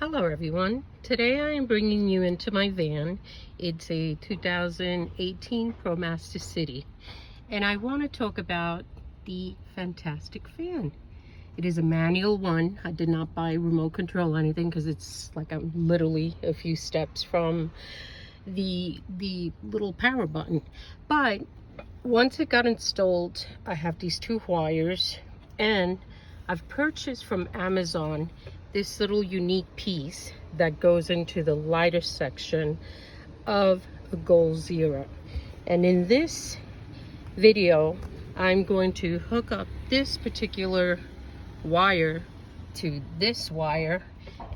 Hello everyone. Today I am bringing you into my van. It's a 2018 ProMaster City and I want to talk about the fantastic fan. It is a manual one. I did not buy remote control or anything because it's like I'm literally a few steps from the little power button. But once it got installed, I have these two wires and I've purchased from Amazon this little unique piece that goes into the lighter section of a Goal Zero. And in this video, I'm going to hook up this particular wire to this wire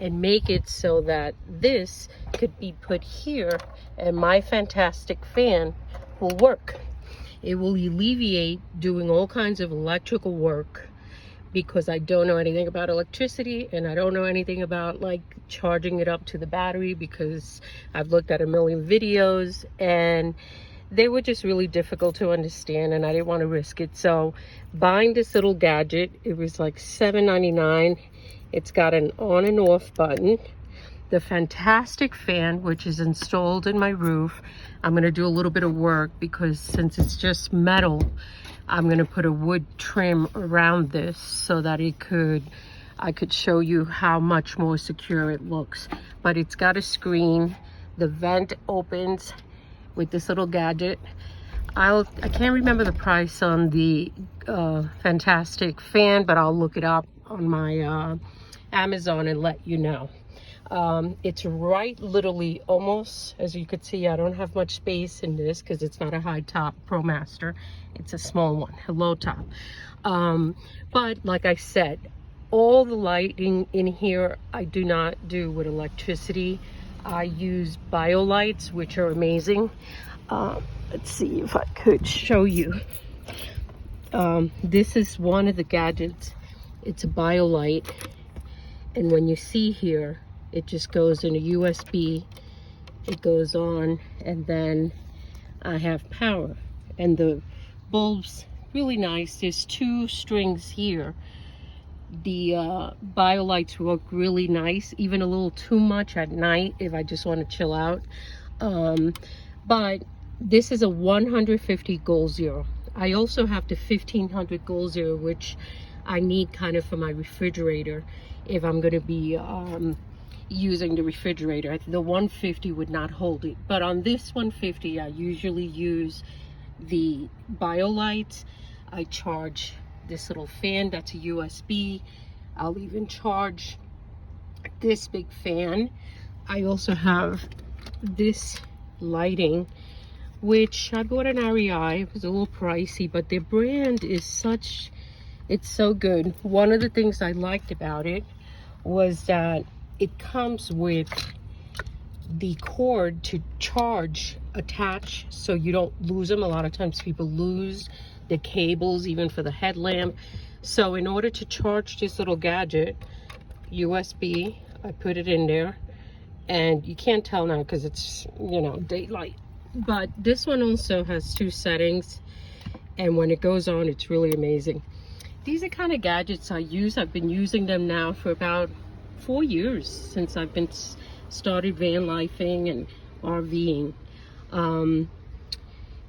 and make it so that this could be put here and my fantastic fan will work. It will alleviate doing all kinds of electrical work because I don't know anything about electricity and I don't know anything about like charging it up to the battery because I've looked at a million videos and they were just really difficult to understand and I didn't want to risk it. So buying this little gadget, it was like $7.99. It's got an on and off button. The fantastic fan, which is installed in my roof. I'm going to do a little bit of work because since it's just metal, I'm going to put a wood trim around this so that I could show you how much more secure it looks. But it's got a screen. The vent opens with this little gadget. I can't remember the price on the fantastic fan, but I'll look it up on my Amazon and let you know. It's right literally almost, as you could see, I don't have much space in this because it's not a high top ProMaster. It's a small one, a low top. But like I said, all the lighting in here, I do not do with electricity. I use BioLights, which are amazing. Let's see if I could show you. This is one of the gadgets. It's a BioLight. And when you see here, it just goes in a USB, it goes on, and then I have power. And the bulb's really nice. There's two strings here. The BioLights work really nice, even a little too much at night if I just want to chill out. But this is a 150 Goal Zero. I also have the 1500 Goal Zero, which I need kind of for my refrigerator if I'm going to be using the refrigerator. The 150 would not hold it, but on this 150 I usually use the BioLights. I charge this little fan, that's a USB. I'll even charge this big fan. I also have this lighting, which I bought an REI. It was a little pricey, but their brand is such, it's so good. One of the things I liked about it was that it comes with the cord to charge attached so you don't lose them. A lot of times people lose the cables even for the headlamp. So in order to charge this little gadget, USB, I put it in there, and you can't tell now because it's, you know, daylight. But this one also has two settings, and when it goes on, it's really amazing. These are kind of gadgets I use. I've been using them now for about 4 years since I've been started van lifing and RVing.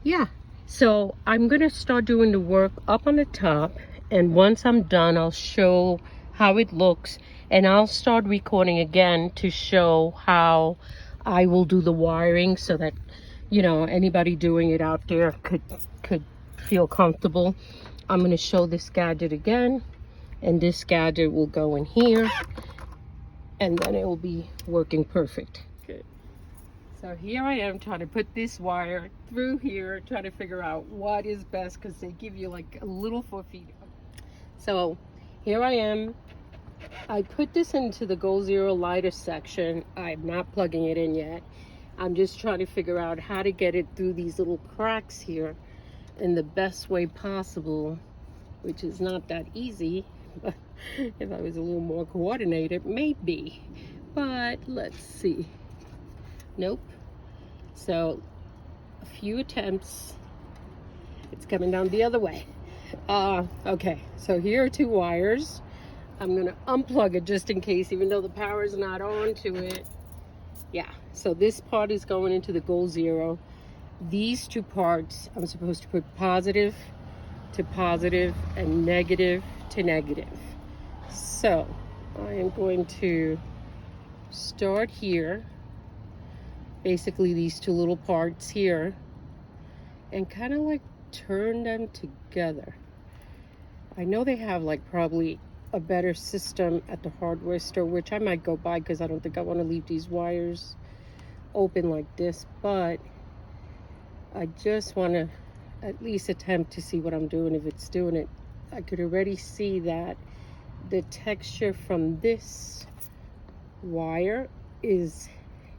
Yeah, so I'm gonna start doing the work up on the top, and once I'm done, I'll show how it looks, and I'll start recording again to show how I will do the wiring so that, you know, anybody doing it out there could feel comfortable. I'm going to show this gadget again, and this gadget will go in here, and then it will be working perfect. Good. So here I am trying to put this wire through here, trying to figure out what is best because they give you like a little 4 feet. So here I am. I put this into the Goal Zero lighter section. I'm not plugging it in yet. I'm just trying to figure out how to get it through these little cracks here in the best way possible, which is not that easy. But if I was a little more coordinated, maybe. But let's see. Nope. So a few attempts. It's coming down the other way. Okay, so here are two wires. I'm gonna unplug it just in case, even though the power is not on to it. Yeah, so this part is going into the Goal Zero. These two parts, I'm supposed to put positive to positive and negative to negative. So I am going to start here, basically these two little parts here, and kind of like turn them together. I know they have like probably a better system at the hardware store, which I might go buy because I don't think I want to leave these wires open like this, but I just want to at least attempt to see what I'm doing, if it's doing it. I could already see that the texture from this wire is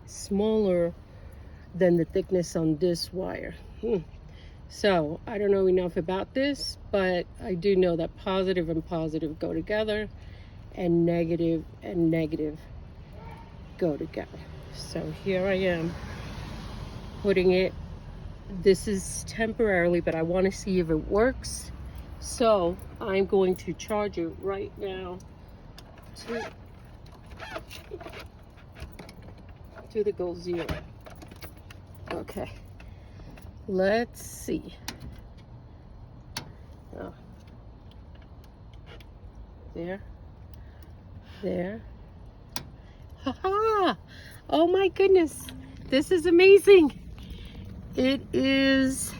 smaller than the thickness on this wire. So I don't know enough about this, but I do know that positive and positive go together, and negative go together. So here I am putting it. This is temporarily, but I want to see if it works. So I'm going to charge it right now to the Goal Zero. Okay, let's see. Oh. There. Haha! Oh my goodness, this is amazing. It is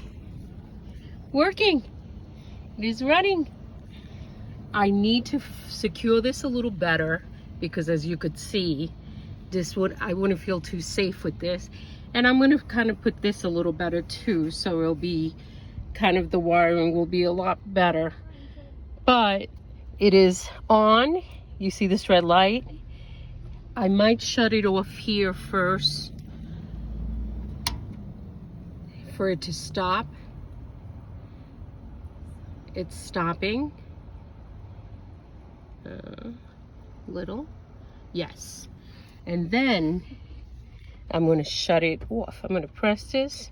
working. It is running. I need to secure this a little better because, as you could see, I wouldn't feel too safe with this. And I'm going to kind of put this a little better too, so it'll be kind of, the wiring will be a lot better. But it is on. You see this red light? I might shut it off here first for it to stop. It's stopping. Little. Yes. And then I'm going to shut it off. I'm going to press this.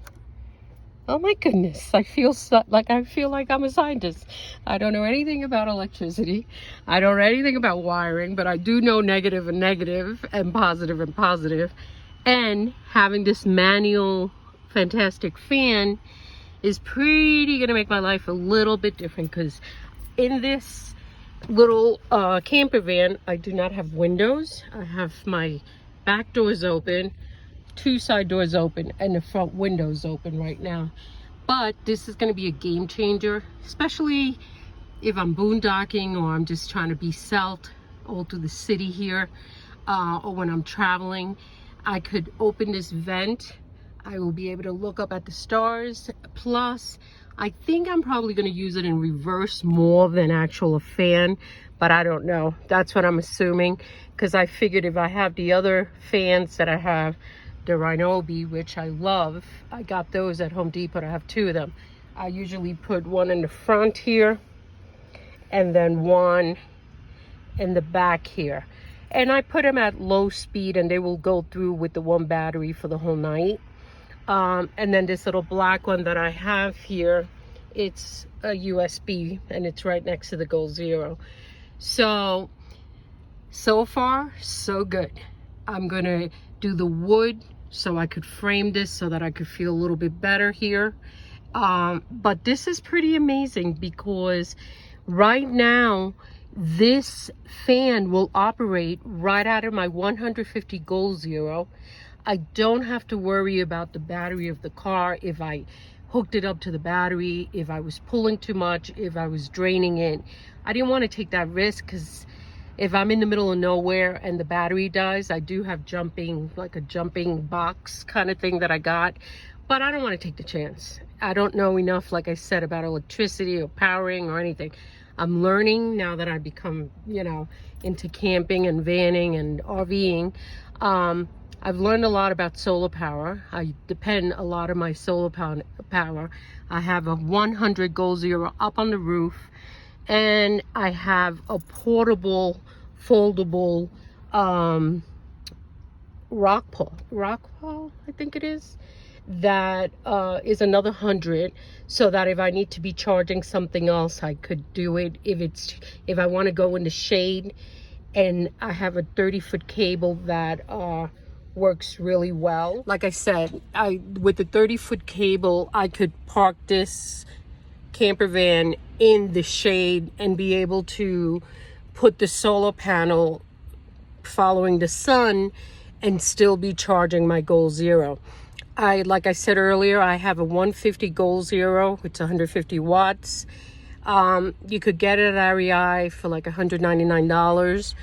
Oh my goodness, I feel like I'm a scientist. I don't know anything about electricity. I don't know anything about wiring, but I do know negative and positive. And having this manual fantastic fan is pretty gonna make my life a little bit different, because in this little camper van, I do not have windows. I have my back doors open, two side doors open, and the front windows open right now. But this is going to be a game changer, especially if I'm boondocking or I'm just trying to be south all through the city here, or when I'm traveling. I could open this vent. I will be able to look up at the stars. Plus, I think I'm probably going to use it in reverse more than actual a fan, but I don't know. That's what I'm assuming, because I figured if I have the other fans that I have, the Ryobi, which I love, I got those at Home Depot. I have two of them. I usually put one in the front here and then one in the back here. And I put them at low speed and they will go through with the one battery for the whole night. And then this little black one that I have here, it's a USB and it's right next to the Goal Zero. So far, so good. I'm gonna do the wood so I could frame this so that I could feel a little bit better here. But this is pretty amazing, because right now this fan will operate right out of my 150 Goal Zero. I don't have to worry about the battery of the car, if I hooked it up to the battery, if I was pulling too much, if I was draining it. I didn't want to take that risk, because if I'm in the middle of nowhere and the battery dies, I do have like a jumping box kind of thing that I got, but I don't want to take the chance. I don't know enough, like I said, about electricity or powering or anything. I'm learning now that I become, into camping and vanning and RVing. I've learned a lot about solar power. I depend a lot of my solar power. I have a 100 Goal Zero up on the roof, and I have a portable, foldable rock pole, I think it is. that is another 100, so that if I need to be charging something else, I could do it. If I want to go in the shade, and I have a 30-foot cable that works really well. Like I said, with the 30-foot cable, I could park this camper van in the shade and be able to put the solar panel following the sun and still be charging my Goal Zero. Like I said earlier, I have a 150 Goal Zero. It's 150 watts. You could get it at REI for like $199.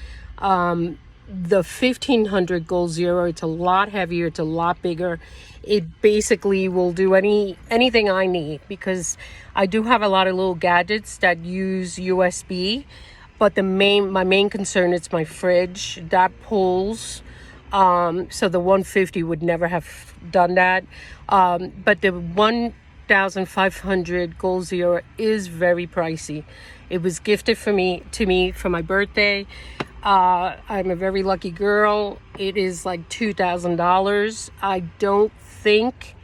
The 1500 Goal Zero, it's a lot heavier, it's a lot bigger. It basically will do anything I need, because I do have a lot of little gadgets that use USB, but my main concern is my fridge that pulls. So the 150 would never have done that. But the 1500 Goal Zero is very pricey. It was gifted to me for my birthday. I'm a very lucky girl. It is like $2,000. I don't think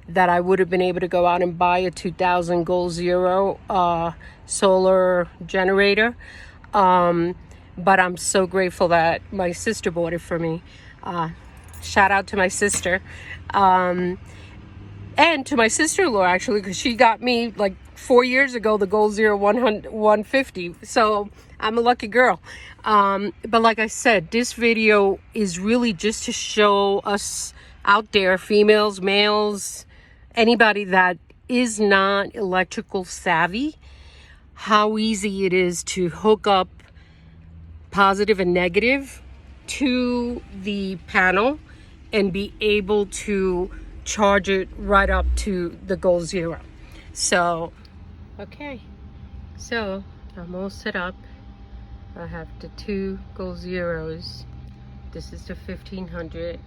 that I would have been able to go out and buy a 2000 Goal Zero solar generator. But I'm so grateful that my sister bought it for me. Shout out to my sister. And to my sister-in-law, actually, because she got me like 4 years ago the Goal Zero 150. So I'm a lucky girl. But like I said, this video is really just to show us out there, females, males, anybody that is not electrical savvy, how easy it is to hook up positive and negative to the panel and be able to charge it right up to the Goal Zero. So, okay. So, I'm all set up. I have the 2 Goal Zeros. This is the 1500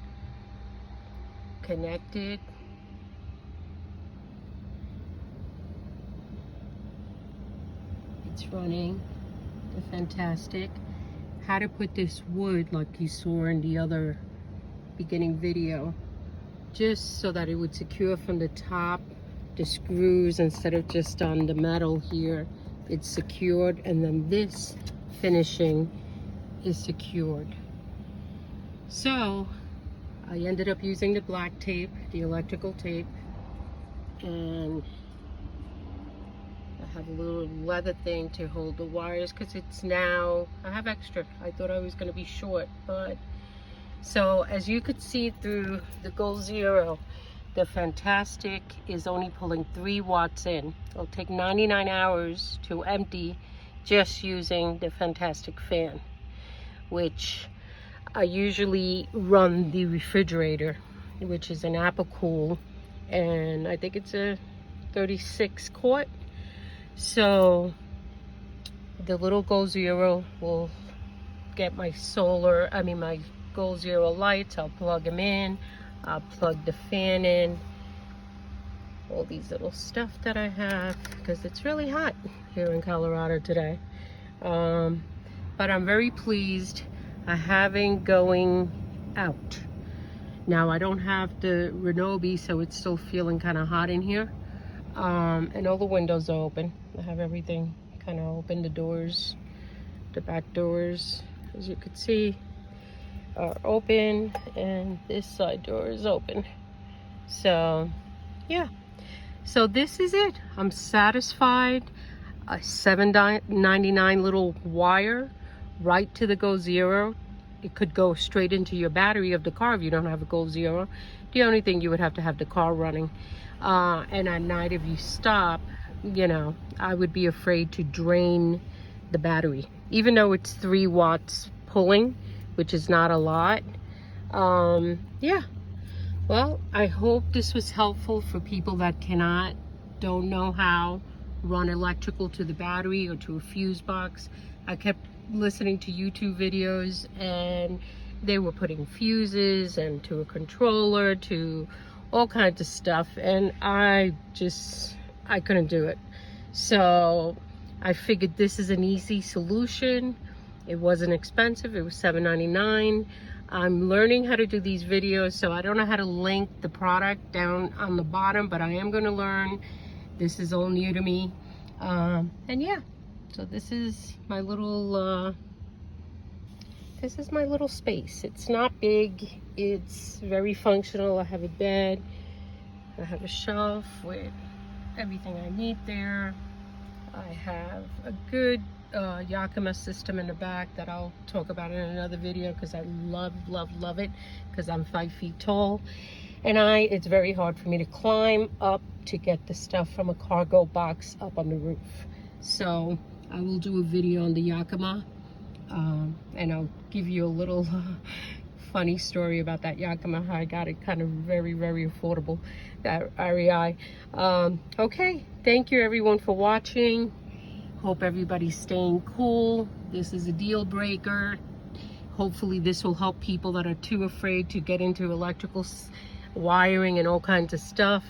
connected. It's running. They're fantastic. How to put this wood like you saw in the other beginning video, just so that it would secure from the top, the screws, instead of just on the metal here. It's secured, and then this finishing is secured. So I ended up using the black tape, the electrical tape, and I have a little leather thing to hold the wires, because it's now, I have extra. I thought I was going to be short, but so as you could see through the Goal Zero, the Fantastic is only pulling 3 watts in. It'll take 99 hours to empty just using the Fantastic fan, which I usually run the refrigerator, which is an Apple Cool, and I think it's a 36 quart. So the little Goal Zero will get my my Goal Zero lights. I'll plug them in. I'll plug the fan in. All these little stuff that I have, because it's really hot here in Colorado today. But I'm very pleased. I haven't going out. Now I don't have the Renobi, so it's still feeling kind of hot in here. And all the windows are open. I have everything kind of open. The doors, the back doors, as you can see, are open, and this side door is open. So yeah, so this is it. I'm satisfied. A $7.99 little wire right to the Goal Zero. It could go straight into your battery of the car if you don't have a Goal Zero. The only thing, you would have to have the car running. And at night, if you stop, you know, I would be afraid to drain the battery, even though it's 3 watts pulling, which is not a lot. Yeah, well, I hope this was helpful for people that don't know how run electrical to the battery or to a fuse box. I kept listening to YouTube videos, and they were putting fuses and to a controller, to all kinds of stuff, and I couldn't do it. So I figured this is an easy solution. It wasn't expensive. It was $7.99. I'm learning how to do these videos, so I don't know how to link the product down on the bottom, but I am going to learn. This is all new to me. And yeah, so this is my little space. It's not big, it's very functional. I have a bed, I have a shelf with everything I need there. I have a good Yakima system in the back that I'll talk about in another video, because I love it, because I'm 5 feet tall, and it's very hard for me to climb up to get the stuff from a cargo box up on the roof. So I will do a video on the Yakima, and I'll give you a little funny story about that Yakima, how I got it kind of very affordable, that REI. Okay, thank you everyone for watching. Hope everybody's staying cool. This is a deal breaker. Hopefully this will help people that are too afraid to get into electrical wiring and all kinds of stuff.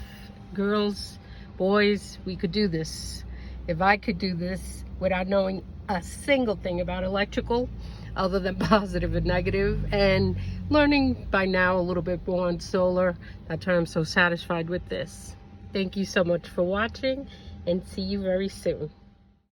Girls, boys, we could do this. If I could do this without knowing a single thing about electrical other than positive and negative, and learning by now a little bit more on solar, that's why I'm so satisfied with this. Thank you so much for watching, and see you very soon.